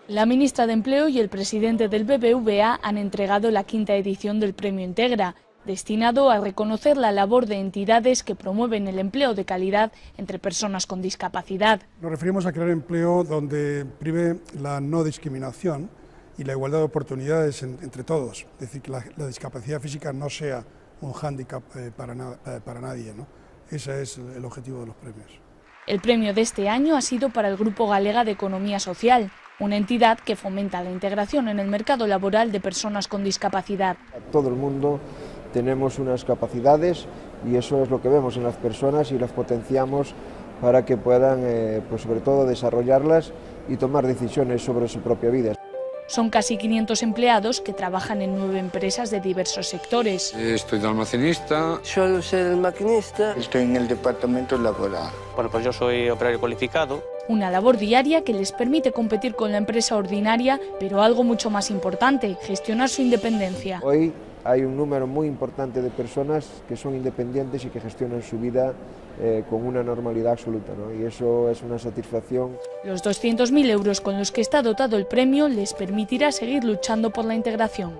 La ministra de Empleo y el presidente del BBVA han entregado la 5ª edición del Premio Integra, destinado a reconocer la labor de entidades que promueven el empleo de calidad entre personas con discapacidad. Nos referimos a crear empleo donde prive la no discriminación y la igualdad de oportunidades entre todos, es decir, que la discapacidad física no sea un hándicap para nadie, ¿no? Ese es el objetivo de los premios. El premio de este año ha sido para el Grupo Galega de Economía Social, una entidad que fomenta la integración en el mercado laboral de personas con discapacidad. Todo el mundo tenemos unas capacidades y eso es lo que vemos en las personas y las potenciamos para que puedan, pues sobre todo, desarrollarlas y tomar decisiones sobre su propia vida. Son casi 500 empleados que trabajan en 9 empresas de diversos sectores. Estoy de almacenista. Suelo ser el maquinista. Estoy en el departamento laboral. Bueno, pues yo soy operario cualificado. Una labor diaria que les permite competir con la empresa ordinaria, pero algo mucho más importante, gestionar su independencia. Hoy hay un número muy importante de personas que son independientes y que gestionan su vida con una normalidad absoluta, ¿no? Y eso es una satisfacción. Los 200.000 euros con los que está dotado el premio les permitirá seguir luchando por la integración.